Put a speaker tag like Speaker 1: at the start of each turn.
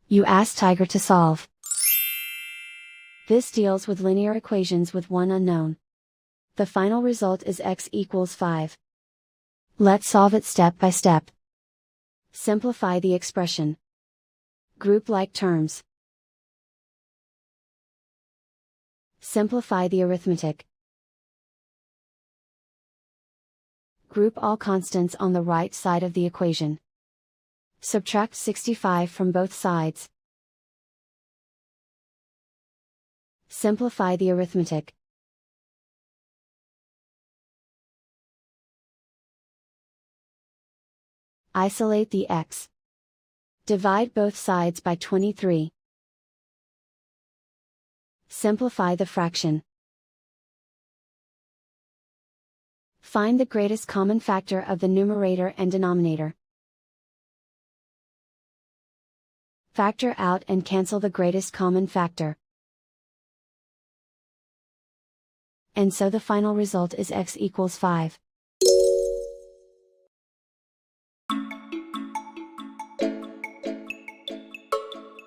Speaker 1: You ask Tiger to solve. This deals with linear equations with one unknown. The final result is x equals 5. Let's solve it step by step. Simplify the expression. Group like terms. Simplify the arithmetic. Group all constants on the right side of the equation. Subtract 65 from both sides. Simplify the arithmetic. Isolate the x. Divide both sides by 23. Simplify the fraction. Find the greatest common factor of the numerator and denominator. Factor out and cancel the greatest common factor. And so the final result is x equals 5.